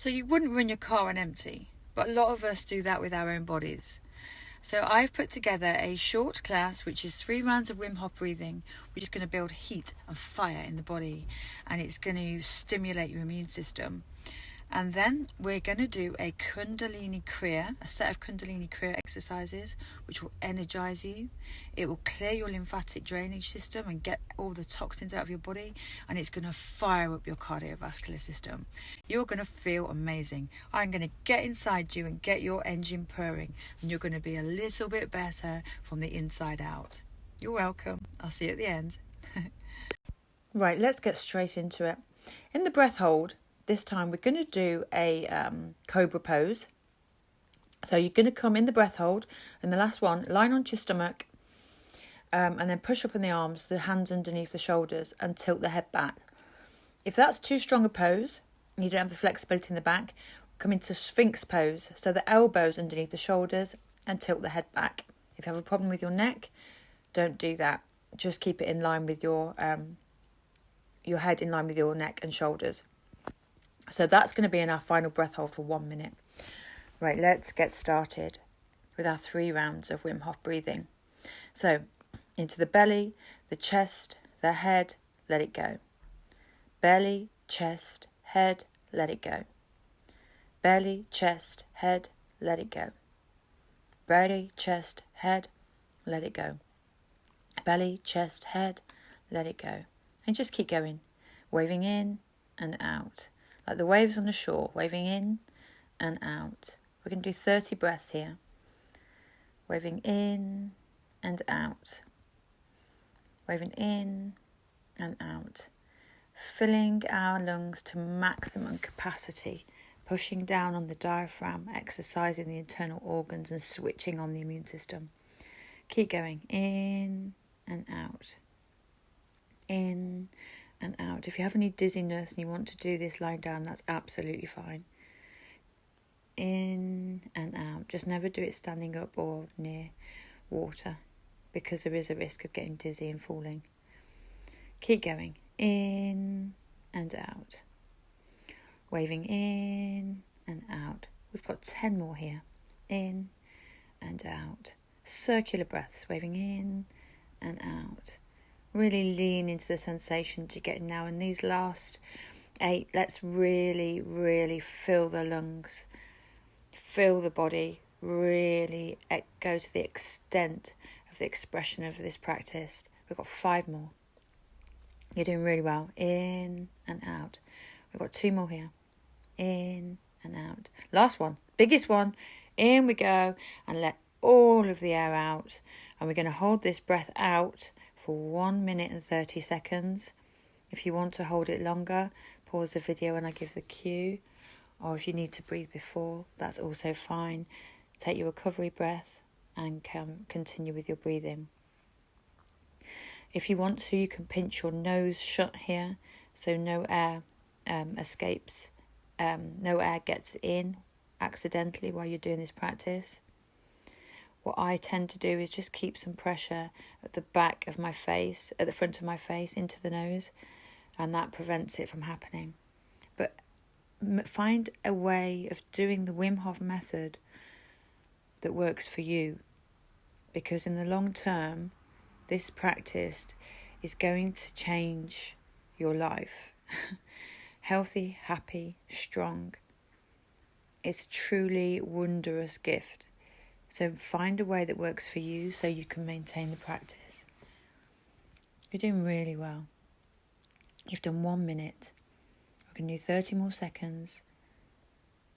So you wouldn't run your car on empty, but a lot of us do that with our own bodies. So I've put together a short class, which is 3 rounds of Wim Hof breathing, which is going to build heat and fire in the body, and it's going to stimulate your immune system. And then we're going to do a kundalini kriya, a set of kundalini kriya exercises, which will energize you. It will clear your lymphatic drainage system and get all the toxins out of your body, and it's going to fire up your cardiovascular system. You're going to feel amazing. I'm going to get inside you and get your engine purring, and you're going to be a little bit better from the inside out. You're welcome. I'll see you at the end. Right, let's get straight into it. In the breath hold, this time we're going to do a cobra pose. So you're going to come in the breath hold, and the last one, line onto your stomach, and then push up in the arms, the hands underneath the shoulders, and tilt the head back. If that's too strong a pose, and you don't have the flexibility in the back, come into Sphinx pose, so the elbows underneath the shoulders, and tilt the head back. If you have a problem with your neck, don't do that. Just keep it in line with your head in line with your neck and shoulders. So that's going to be in our final breath hold for 1 minute. Right, let's get started with our 3 rounds of Wim Hof breathing. So, into the belly, the chest, the head, let it go. Belly, chest, head, let it go. Belly, chest, head, let it go. Belly, chest, head, let it go. Belly, chest, head, let it go. And just keep going, waving in and out. Like the waves on the shore, waving in and out. We're going to do 30 breaths here. Waving in and out. Waving in and out. Filling our lungs to maximum capacity. Pushing down on the diaphragm, exercising the internal organs and switching on the immune system. Keep going. In and out. In and out. If you have any dizziness and you want to do this lying down, that's absolutely fine. In and out. Just never do it standing up or near water, because there is a risk of getting dizzy and falling. Keep going. In and out. Waving in and out. We've got 10 more here. In and out. Circular breaths. Waving in and out. Really lean into the sensations you're getting now. And these last 8, let's really, really fill the lungs, fill the body, really go to the extent of the expression of this practice. We've got 5 more. You're doing really well. In and out. We've got 2 more here. In and out. Last one, biggest one. In we go, and let all of the air out. And we're going to hold this breath out for 1 minute and 30 seconds. If you want to hold it longer, pause the video when I give the cue. Or if you need to breathe before, that's also fine. Take your recovery breath and continue with your breathing. If you want to, you can pinch your nose shut here, so no air escapes. No air gets in accidentally while you're doing this practice. What I tend to do is just keep some pressure at the back of my face, at the front of my face, into the nose, and that prevents it from happening. But find a way of doing the Wim Hof method that works for you, because in the long term, this practice is going to change your life. Healthy, happy, strong. It's a truly wondrous gift. So find a way that works for you so you can maintain the practice. You're doing really well. You've done 1 minute. We can do 30 more seconds.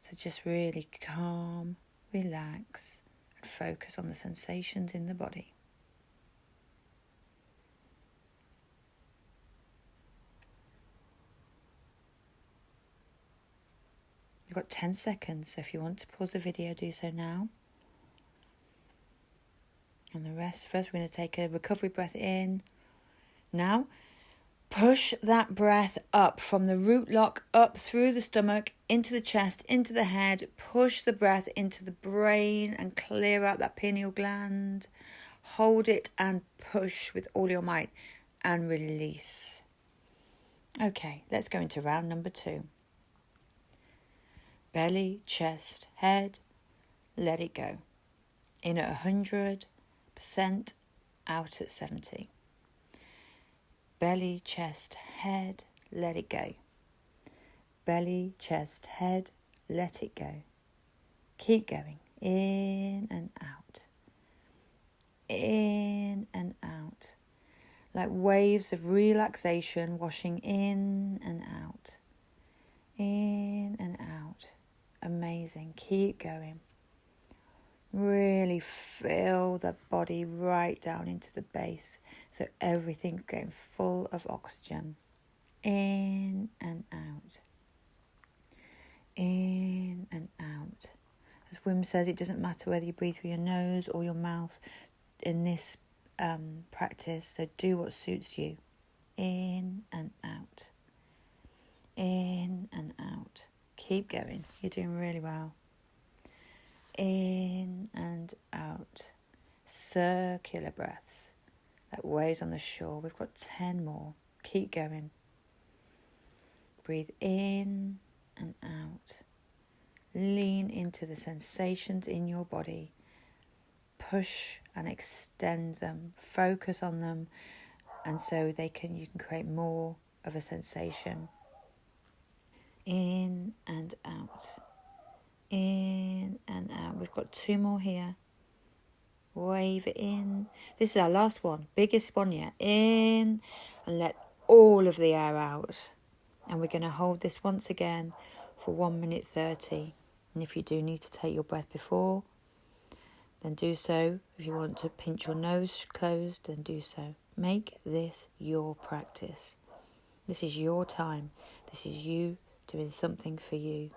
So just really calm, relax, and focus on the sensations in the body. You've got 10 seconds, so if you want to pause the video, do so now. And the rest, first we're going to take a recovery breath in. Now, push that breath up from the root lock, up through the stomach, into the chest, into the head. Push the breath into the brain and clear out that pineal gland. Hold it and push with all your might and release. Okay, let's go into round number 2. Belly, chest, head, let it go. In at 100%, out at 70. Belly, chest, head, let it go. Belly, chest, head, let it go. Keep going. In and out. In and out. Like waves of relaxation washing in and out. In and out. Amazing. Keep going. Really feel the body right down into the base, so everything's getting full of oxygen. In and out. In and out. As Wim says, it doesn't matter whether you breathe through your nose or your mouth in this practice, so do what suits you. In and out. In and out. Keep going. You're doing really well. In and out. Circular breaths, like waves on the shore. We've got 10 more. Keep going. Breathe in and out. Lean into the sensations in your body. Push and extend them. Focus on them, and so you can create more of a sensation. In and out. In and out. We've got 2 more here. Wave it in. This is our last one. Biggest one yet. In and let all of the air out. And we're going to hold this once again for 1 minute 30. And if you do need to take your breath before, then do so. If you want to pinch your nose closed, then do so. Make this your practice. This is your time. This is you doing something for you.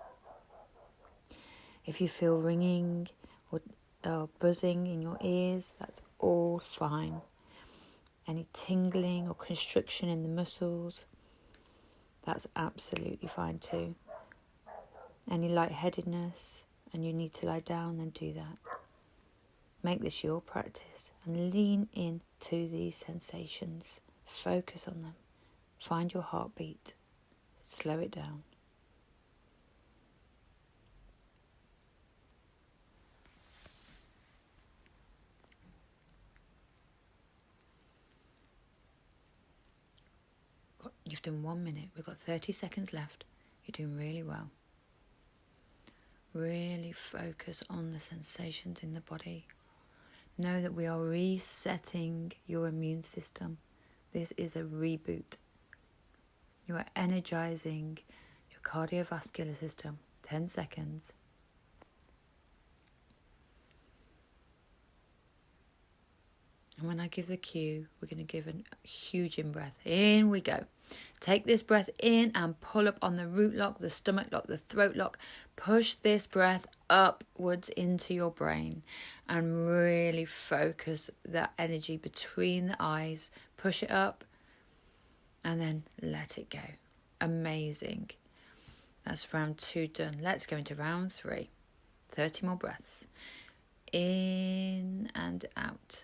If you feel ringing or buzzing in your ears, that's all fine. Any tingling or constriction in the muscles, that's absolutely fine too. Any lightheadedness and you need to lie down, then do that. Make this your practice and lean into these sensations. Focus on them. Find your heartbeat. Slow it down. You've done 1 minute. We've got 30 seconds left. You're doing really well. Really focus on the sensations in the body. Know that we are resetting your immune system. This is a reboot. You are energizing your cardiovascular system. 10 seconds. And when I give the cue, we're going to give a huge in-breath. In we go. Take this breath in and pull up on the root lock, the stomach lock, the throat lock. Push this breath upwards into your brain and really focus that energy between the eyes. Push it up and then let it go. Amazing. That's round 2 done. Let's go into round 3. 30 more breaths. In and out.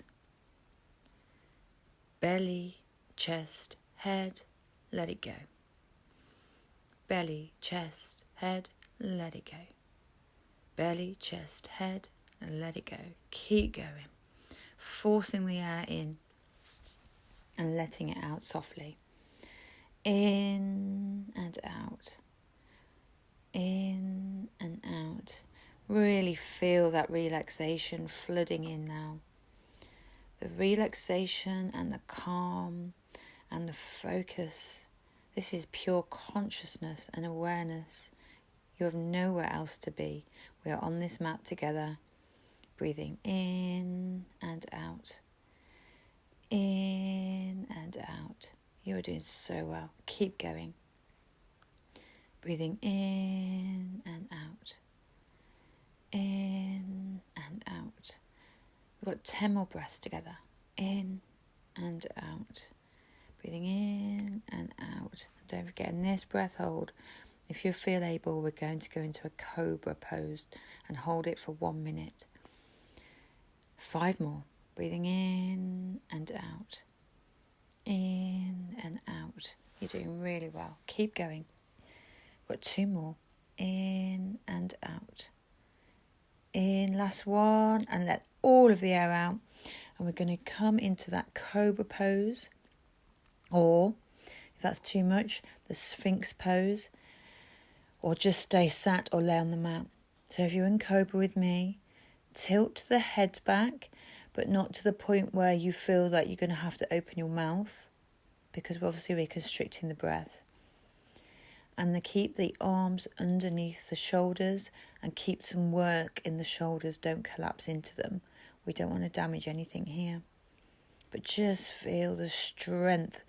Belly, chest, head, let it go. Belly, chest, head, let it go. Belly, chest, head, and let it go. Keep going. Forcing the air in and letting it out softly. In and out. In and out. Really feel that relaxation flooding in now. The relaxation and the calm and the focus. This is pure consciousness and awareness. You have nowhere else to be. We are on this mat together, breathing in and out. In and out. You are doing so well. Keep going. Breathing in and out. In and out. We've got 10 more breaths together. In and out. Breathing in and out. Don't forget, in this breath hold, if you feel able, we're going to go into a cobra pose and hold it for 1 minute. 5 more. Breathing in and out. In and out. You're doing really well. Keep going. We've got 2 more. In and out. In, last one, and let all of the air out. And we're going to come into that cobra pose, or if that's too much, the sphinx pose, or just stay sat or lay on the mat. So if you're in cobra with me, tilt the head back, but not to the point where you feel like you're going to have to open your mouth, because obviously we're constricting the breath. And keep the arms underneath the shoulders, and keep some work in the shoulders. Don't collapse into them. We don't want to damage anything here. But just feel the strength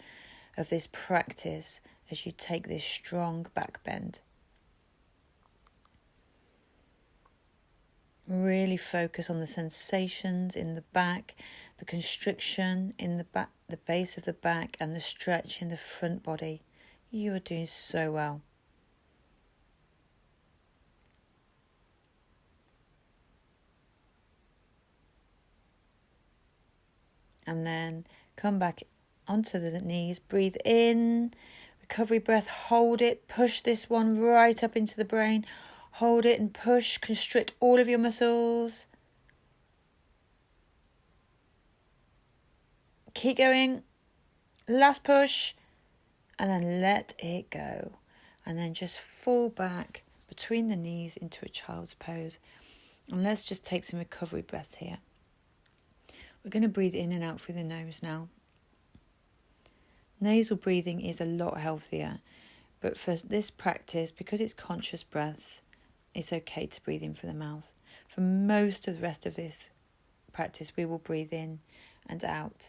of this practice as you take this strong back bend. Really focus on the sensations in the back, the constriction in the back, the base of the back, and the stretch in the front body. You are doing so well. And then come back onto the knees. Breathe in. Recovery breath. Hold it. Push this one right up into the brain. Hold it and push. Constrict all of your muscles. Keep going. Last push. And then let it go. And then just fall back between the knees into a child's pose. And let's just take some recovery breaths here. We're going to breathe in and out through the nose now. Nasal breathing is a lot healthier. But for this practice, because it's conscious breaths, it's okay to breathe in through the mouth. For most of the rest of this practice, we will breathe in and out.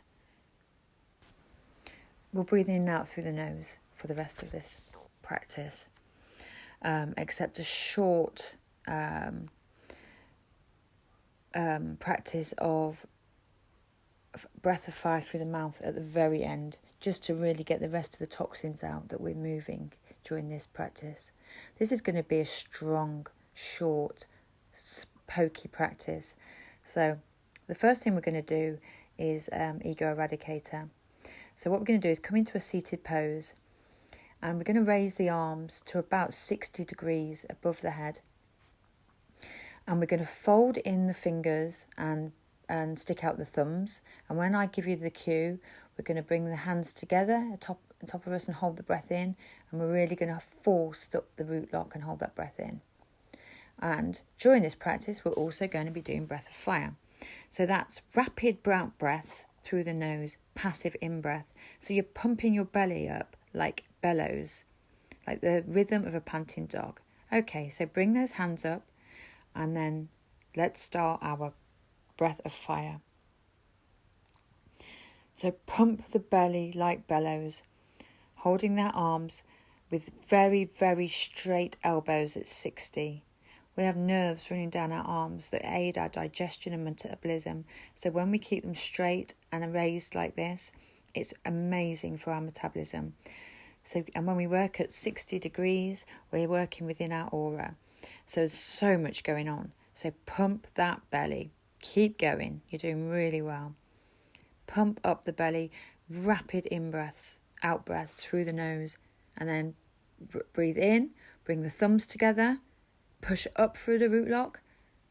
We'll breathe in and out through the nose for the rest of this practice, except a short practice of breath of fire through the mouth at the very end, just to really get the rest of the toxins out that we're moving during this practice. This is going to be a strong, short, pokey practice. So the first thing we're going to do is ego eradicator. So what we're going to do is come into a seated pose, and we're going to raise the arms to about 60 degrees above the head. And we're going to fold in the fingers and stick out the thumbs. And when I give you the cue, we're going to bring the hands together on top of us and hold the breath in. And we're really going to force the root lock and hold that breath in. And during this practice, we're also going to be doing breath of fire. So that's rapid brown breaths through the nose, passive in-breath. So you're pumping your belly up like bellows, like the rhythm of a panting dog. Okay, so bring those hands up, and then let's start our breath of fire. So pump the belly like bellows, holding their arms with very, very straight elbows at 60. We have nerves running down our arms that aid our digestion and metabolism. So when we keep them straight and raised like this, it's amazing for our metabolism. And when we work at 60 degrees, we're working within our aura. So there's so much going on. So pump that belly. Keep going. You're doing really well. Pump up the belly. Rapid in-breaths, out-breaths through the nose. And then breathe in. Bring the thumbs together. Push up through the root lock,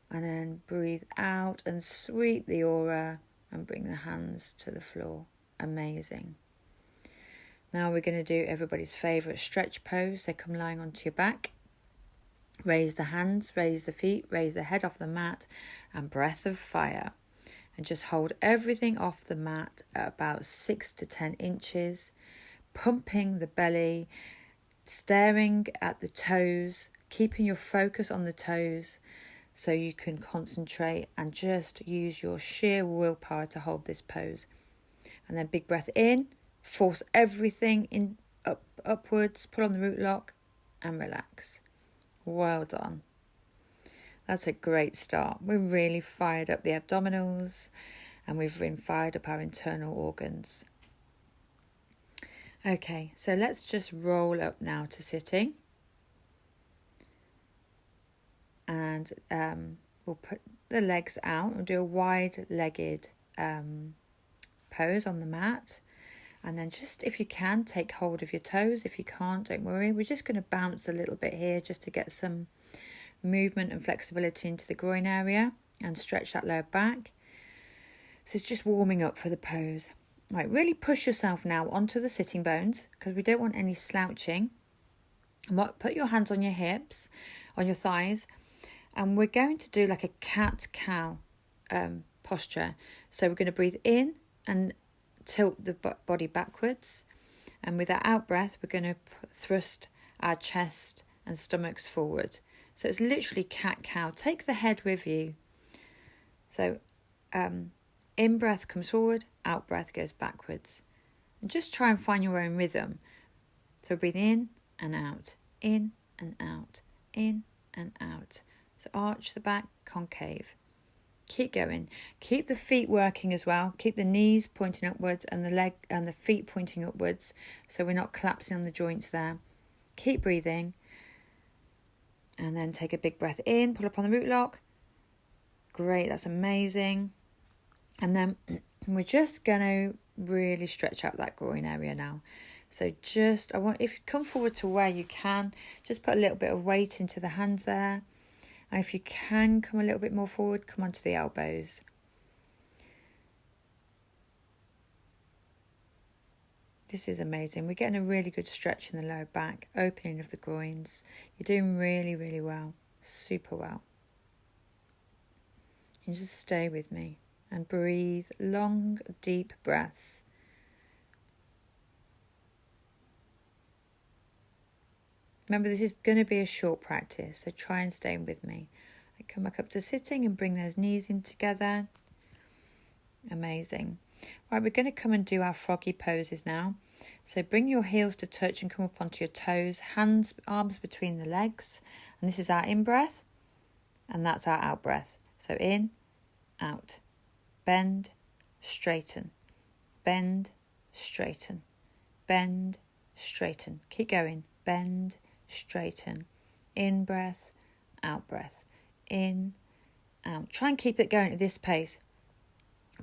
and then breathe out and sweep the aura and bring the hands to the floor. Amazing. Now we're going to do everybody's favourite stretch pose. So come lying onto your back. Raise the hands, raise the feet, raise the head off the mat, and breath of fire. And just hold everything off the mat at about 6 to 10 inches, pumping the belly, staring at the toes, keeping your focus on the toes so you can concentrate and just use your sheer willpower to hold this pose. And then big breath in, force everything in upwards, put on the root lock and relax. Well done. That's a great start. We've really fired up the abdominals and we've been fired up our internal organs. Okay, so let's just roll up now to sitting. And we'll put the legs out and do a wide-legged pose on the mat. And then just, if you can, take hold of your toes. If you can't, don't worry. We're just going to bounce a little bit here just to get some movement and flexibility into the groin area and stretch that lower back. So it's just warming up for the pose. Right, really push yourself now onto the sitting bones because we don't want any slouching. And put your hands on your hips, on your thighs, and we're going to do like a cat-cow posture. So we're going to breathe in and tilt the body backwards, and with our out breath we're going to thrust our chest and stomachs forward. So it's literally cat-cow. Take the head with you. So in breath comes forward, out breath goes backwards, and just try and find your own rhythm. So breathe in and out, in and out, in and out. So arch the back, concave. Keep going. Keep the feet working as well. Keep the knees pointing upwards and the leg and the feet pointing upwards, so we're not collapsing on the joints there. Keep breathing. And then take a big breath in, pull up on the root lock. Great, that's amazing. And then we're just going to really stretch out that groin area now. So if you come forward to where you can, just put a little bit of weight into the hands there. And if you can come a little bit more forward, come onto the elbows. This is amazing. We're getting a really good stretch in the lower back, opening of the groins. You're doing really, really well. Super well. And just stay with me and breathe long, deep breaths. Remember, this is going to be a short practice, so try and stay with me. I come back up to sitting and bring those knees in together. Amazing. Right, we're going to come and do our froggy poses now. So bring your heels to touch and come up onto your toes, arms between the legs. And this is our in-breath, and that's our out-breath. So in, out, bend, straighten, bend, straighten, bend, straighten. Keep going, bend, straighten, in breath, out breath, in, out. Try and keep it going at this pace,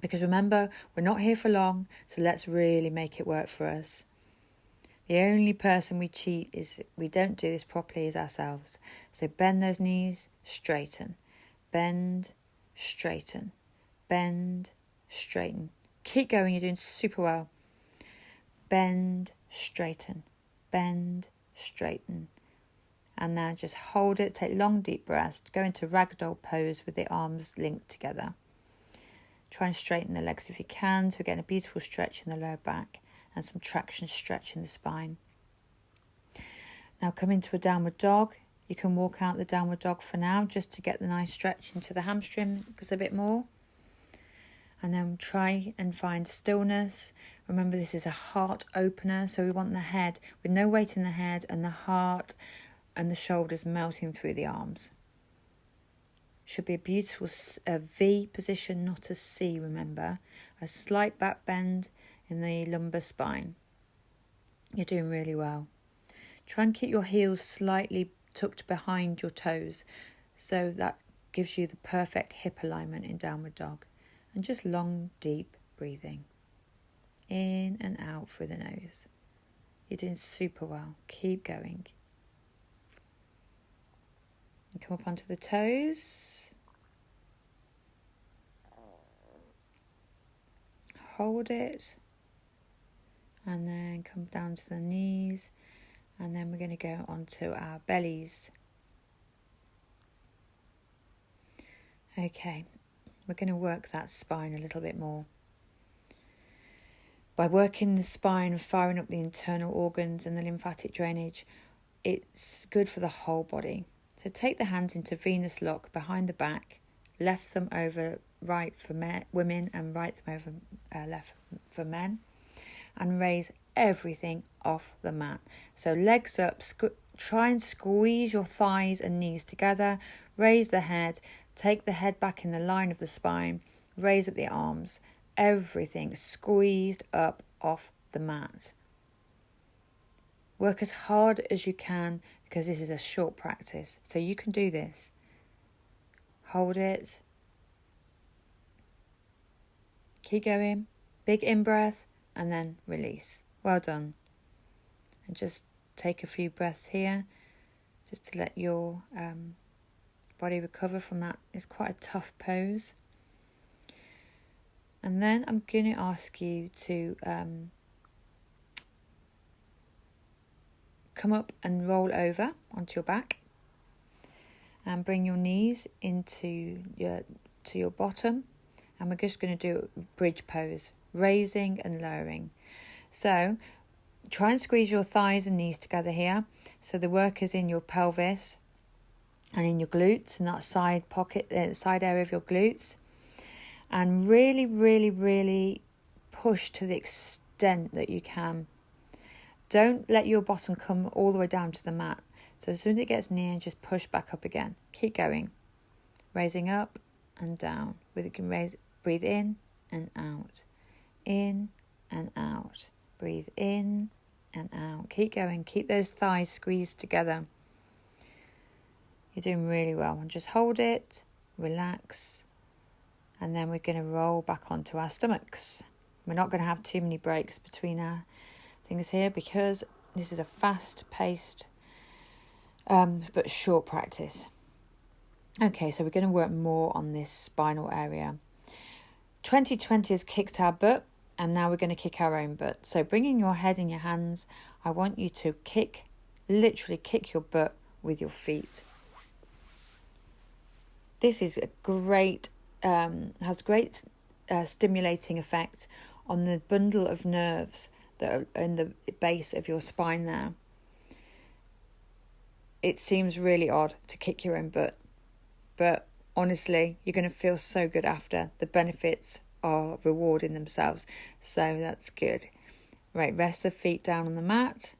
because remember, we're not here for long, so let's really make it work for us. The only person we don't do this properly is ourselves. So bend those knees, straighten, bend, straighten, bend, straighten. Keep going, you're doing super well. Bend, straighten, bend, straighten. And now just hold it, take long deep breaths, go into ragdoll pose with the arms linked together. Try and straighten the legs if you can, so we're getting a beautiful stretch in the lower back and some traction stretch in the spine. Now come into a downward dog. You can walk out the downward dog for now, just to get the nice stretch into the hamstring a bit more. And then try and find stillness. Remember, this is a heart opener, so we want the head with no weight in the head, and the heart and the shoulders melting through the arms. Should be a beautiful V position, not a C, remember. A slight back bend in the lumbar spine. You're doing really well. Try and keep your heels slightly tucked behind your toes, so that gives you the perfect hip alignment in downward dog. And just long, deep breathing. In and out through the nose. You're doing super well. Keep going. And come up onto the toes. Hold it. And then come down to the knees. And then we're going to go onto our bellies. Okay. We're going to work that spine a little bit more. By working the spine and firing up the internal organs and the lymphatic drainage, it's good for the whole body. So take the hands into Venus lock behind the back, left thumb over right for women and right thumb over left for men, and raise everything off the mat. So legs up, try and squeeze your thighs and knees together, raise the head, take the head back in the line of the spine, raise up the arms, everything squeezed up off the mat. Work as hard as you can, because this is a short practice, so you can do this. Hold it. Keep going. Big in-breath, and then release. Well done. And just take a few breaths here, just to let your body recover from that. It's quite a tough pose. And then I'm going to ask you to come up and roll over onto your back, and bring your knees into your bottom. And we're just going to do a bridge pose, raising and lowering. So try and squeeze your thighs and knees together here. So the work is in your pelvis and in your glutes, and that side pocket, side area of your glutes. And really, really, really push to the extent that you can. Don't let your bottom come all the way down to the mat. So as soon as it gets near, just push back up again. Keep going. Raising up and down. You can breathe in and out. In and out. Breathe in and out. Keep going. Keep those thighs squeezed together. You're doing really well. And just hold it. Relax. And then we're going to roll back onto our stomachs. We're not going to have too many breaks between our things here, because this is a fast-paced but short practice. Okay, so we're going to work more on this spinal area. 2020 has kicked our butt, and now we're going to kick our own butt. So bringing your head in your hands, I want you to literally kick your butt with your feet. This is a great, has great stimulating effect on the bundle of nerves that are in the base of your spine there. It seems really odd to kick your own butt, but honestly, you're going to feel so good after. The benefits are rewarding themselves, so that's good. Right, rest the feet down on the mat.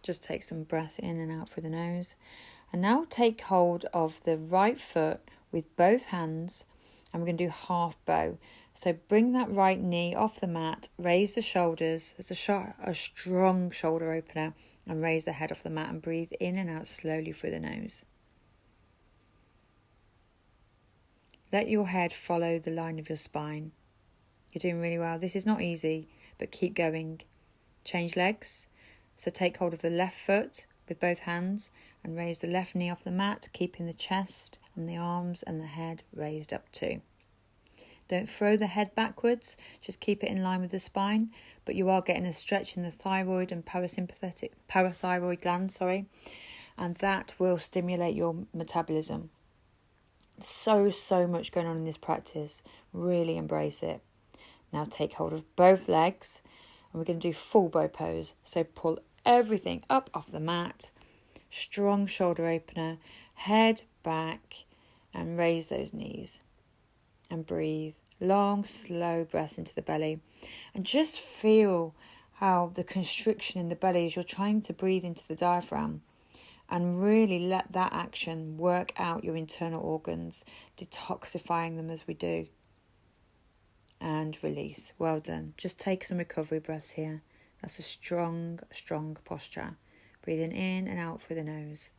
Just take some breath in and out through the nose. And now take hold of the right foot with both hands, and we're going to do half bow. So bring that right knee off the mat, raise the shoulders, it's a strong shoulder opener, and raise the head off the mat and breathe in and out slowly through the nose. Let your head follow the line of your spine. You're doing really well. This is not easy, but keep going. Change legs. So take hold of the left foot with both hands and raise the left knee off the mat, keeping the chest and the arms and the head raised up too. Don't throw the head backwards, just keep it in line with the spine, but you are getting a stretch in the thyroid and parathyroid gland, and that will stimulate your metabolism. So much going on in this practice. Really embrace it. Now take hold of both legs, and we're going to do full bow pose. So pull everything up off the mat, strong shoulder opener, head back, and raise those knees. And breathe. Long, slow breaths into the belly. And just feel how the constriction in the belly as you're trying to breathe into the diaphragm. And really let that action work out your internal organs, detoxifying them as we do. And release. Well done. Just take some recovery breaths here. That's a strong posture. Breathing in and out through the nose.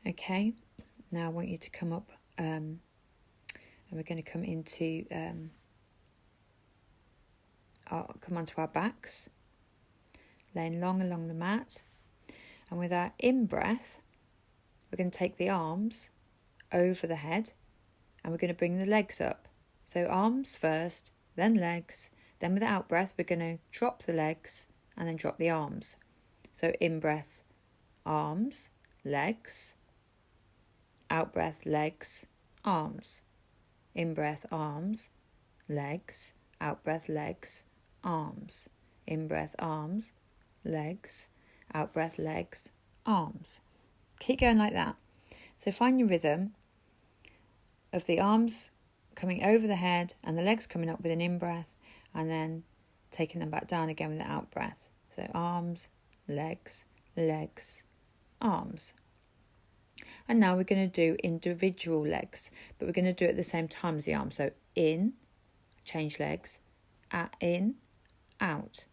Okay. Now I want you to come up, and we're going to come into, come onto our backs, laying long along the mat. And with our in-breath, we're going to take the arms over the head, and we're going to bring the legs up. So arms first, then legs. Then with the out-breath, we're going to drop the legs and then drop the arms. So in-breath, arms, legs. Out-breath, legs, arms. In-breath, arms, legs. Out-breath, legs, arms. In-breath, arms, legs. Out-breath, legs, arms. Keep going like that. So find your rhythm of the arms coming over the head and the legs coming up with an in-breath, and then taking them back down again with the out-breath. So arms, legs, legs, arms. And now we're going to do individual legs, but we're going to do it at the same time as the arm. So in, change legs, in, out,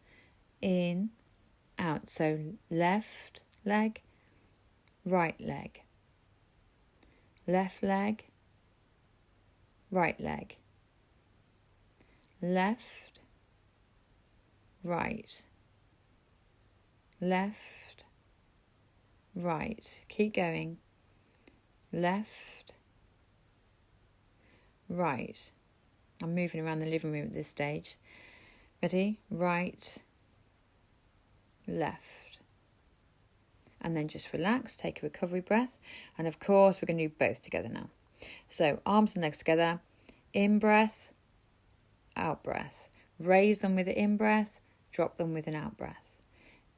in, out. So left leg, right leg. left leg, right leg, left, right, left, right. Keep going. Left, right. I'm moving around the living room at this stage. Ready? Right, left. And then just relax, take a recovery breath. And of course, we're going to do both together now. So arms and legs together. In breath, out breath. Raise them with an in breath, drop them with an out breath.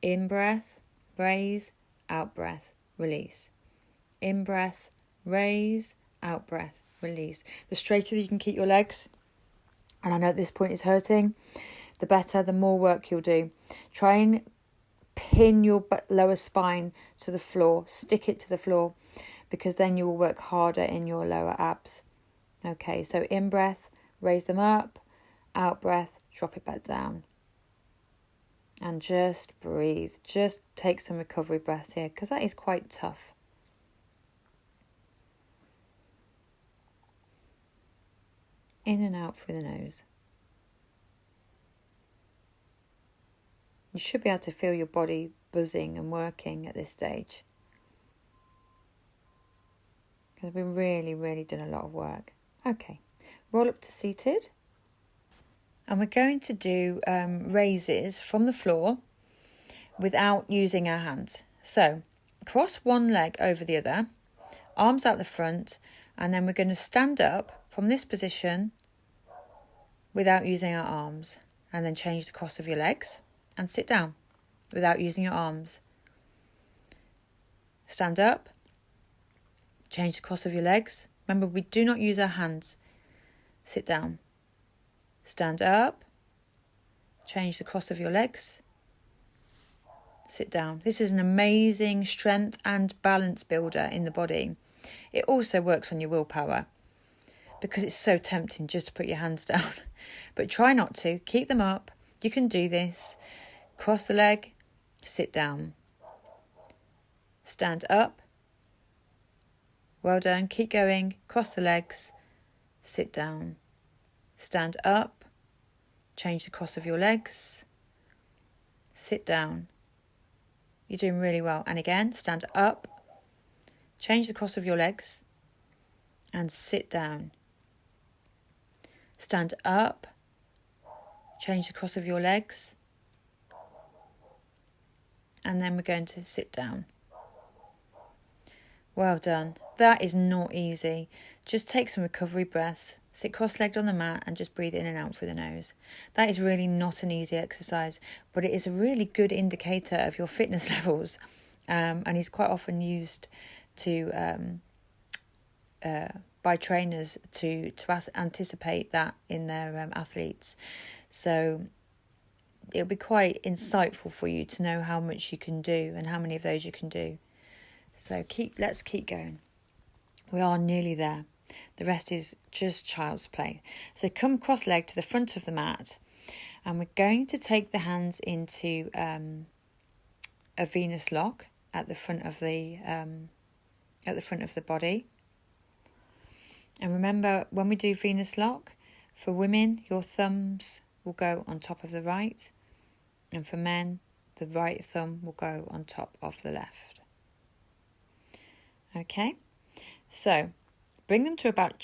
In breath, raise, out breath, release. In breath, raise, out breath, release. The straighter you can keep your legs, and I know at this point it's hurting, the better, the more work you'll do. Try and pin your lower spine to the floor, stick it to the floor, because then you will work harder in your lower abs. Okay, so in breath, raise them up, out breath, drop it back down. And just breathe. Just take some recovery breaths here, because that is quite tough. In and out through the nose. You should be able to feel your body buzzing and working at this stage. Because we've really done a lot of work. Okay, roll up to seated. And we're going to do raises from the floor without using our hands. So cross one leg over the other, arms out the front, and then we're going to stand up from this position without using our arms. And then change the cross of your legs and sit down without using your arms. Stand up, change the cross of your legs. Remember, we do not use our hands. Sit down. Stand up, change the cross of your legs, sit down. This is an amazing strength and balance builder in the body. It also works on your willpower, because it's so tempting just to put your hands down. But try not to. Keep them up. You can do this. Cross the leg, sit down. Stand up. Well done. Keep going. Cross the legs, sit down. Stand up, change the cross of your legs, sit down. You're doing really well. And again, stand up, change the cross of your legs, and sit down. Stand up, change the cross of your legs, and then we're going to sit down. Well done. That is not easy. Just take some recovery breaths. Sit cross-legged on the mat and just breathe in and out through the nose. That is really not an easy exercise, but it is a really good indicator of your fitness levels, and is quite often used to by trainers to anticipate that in their athletes. So it'll be quite insightful for you to know how much you can do and how many of those you can do. So let's keep going. We are nearly there. The rest is just child's play. So come cross-legged to the front of the mat, and we're going to take the hands into a Venus lock at the front of the body. And remember, when we do Venus lock, for women, your thumbs will go on top of the right, and for men, the right thumb will go on top of the left. Okay, so bring them to about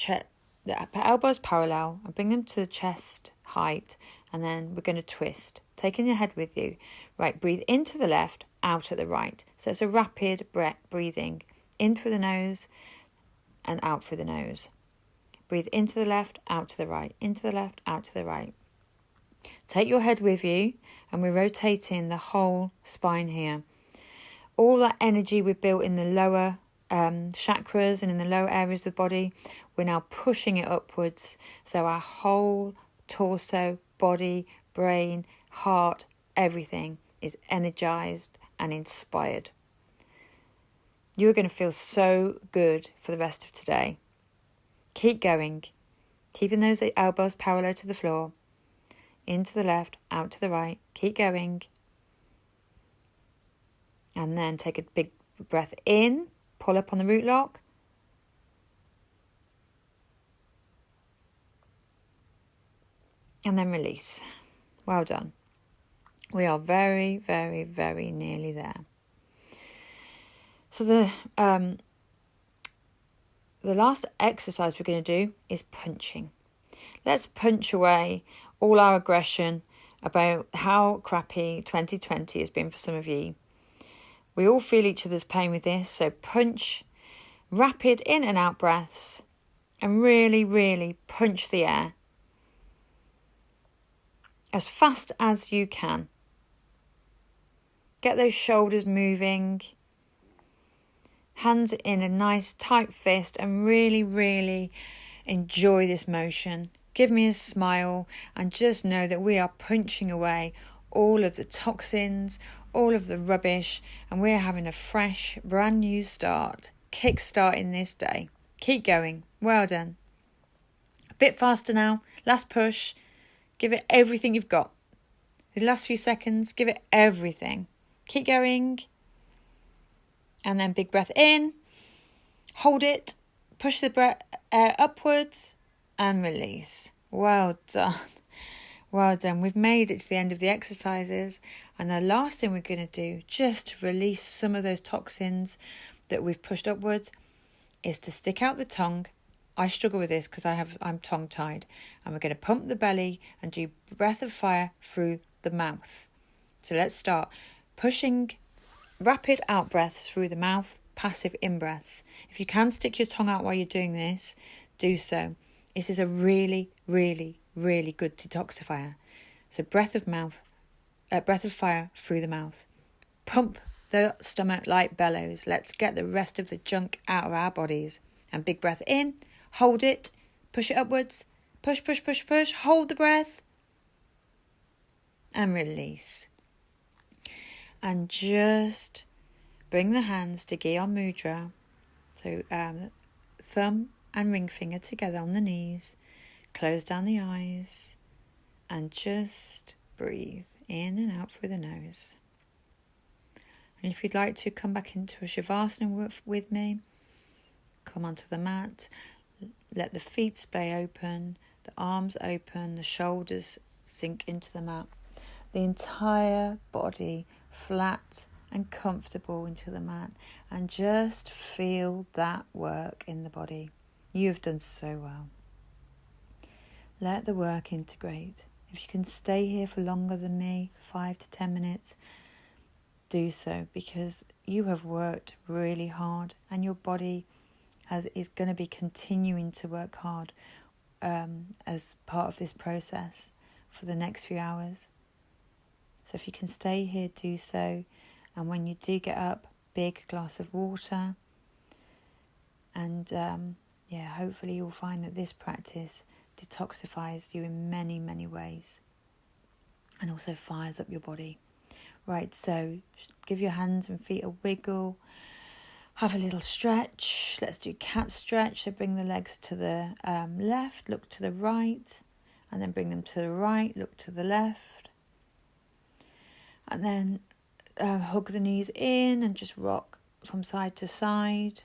the elbows parallel, and bring them to the chest height, and then we're going to twist, taking your head with you. Right, breathe into the left, out at the right. So it's a rapid breathing, in through the nose and out through the nose. Breathe into the left, out to the right, into the left, out to the right. Take your head with you, and we're rotating the whole spine here. All that energy we've built in the lower chakras and in the lower areas of the body, we're now pushing it upwards. So our whole torso, body, brain, heart, everything is energized and inspired. You're going to feel so good for the rest of today. Keep going, keeping those elbows parallel to the floor. Into the left, out to the right. Keep going. And then take a big breath in. Pull up on the root lock. and then release. Well done. We are very, very, very nearly there. So the last exercise we're going to do is punching. Let's punch away all our aggression about how crappy 2020 has been for some of you. We all feel each other's pain with this, so punch rapid in and out breaths and really, really punch the air as fast as you can. Get those shoulders moving, hands in a nice tight fist, and really, really enjoy this motion. Give me a smile and just know that we are punching away all of the toxins, all of the rubbish, and we're having a fresh, brand new start, kick-starting this day. Keep going. Well done. A bit faster now. Last push. Give it everything you've got. The last few seconds, give it everything. Keep going. And then big breath in. Hold it. Push the air upwards. And release. Well done. Well done. We've made it to the end of the exercises. And the last thing we're going to do, just to release some of those toxins that we've pushed upwards, is to stick out the tongue. I struggle with this because I'm tongue-tied. And we're going to pump the belly and do breath of fire through the mouth. So let's start. Pushing rapid out breaths through the mouth, passive in breaths. If you can stick your tongue out while you're doing this, do so. This is a really, really, really good detoxifier. So breath of fire through the mouth. Pump the stomach like bellows. Let's get the rest of the junk out of our bodies. And big breath in. Hold it. Push it upwards. Push, push, push, push. Hold the breath. And release. And just bring the hands to Gyan Mudra. So thumb and ring finger together on the knees. Close down the eyes. And just breathe in and out through the nose. And if you'd like to come back into a Shavasana with me, come onto the mat. Let the feet splay open, the arms open, the shoulders sink into the mat. The entire body flat and comfortable into the mat. And just feel that work in the body. You've done so well. Let the work integrate. If you can stay here for longer than me, 5 to 10 minutes, do so, because you have worked really hard and your body is going to be continuing to work hard as part of this process for the next few hours. So if you can stay here, do so. And when you do get up, big glass of water. And hopefully you'll find that this practice detoxifies you in many, many ways. And also fires up your body. Right, so give your hands and feet a wiggle. Have a little stretch. Let's do cat stretch. So bring the legs to the left, look to the right. And then bring them to the right, look to the left. And then hug the knees in and just rock from side to side.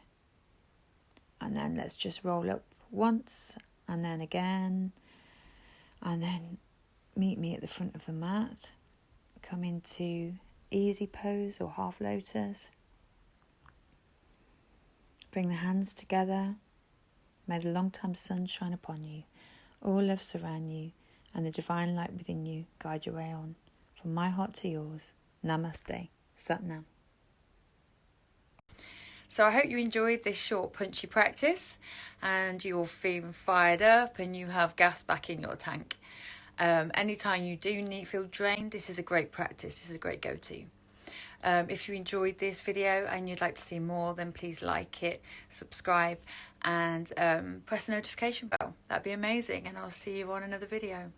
And then let's just roll up once and then again. And then meet me at the front of the mat. Come into easy pose or half lotus. Bring the hands together. May the long-time sun shine upon you. All love surround you, and the divine light within you guide your way on. From my heart to yours, Namaste, Satnam. So I hope you enjoyed this short punchy practice and you're feeling fired up and you have gas back in your tank. Anytime you do feel drained, this is a great practice. This is a great go-to. If you enjoyed this video and you'd like to see more, then please like it, subscribe and press the notification bell. That'd be amazing, and I'll see you on another video.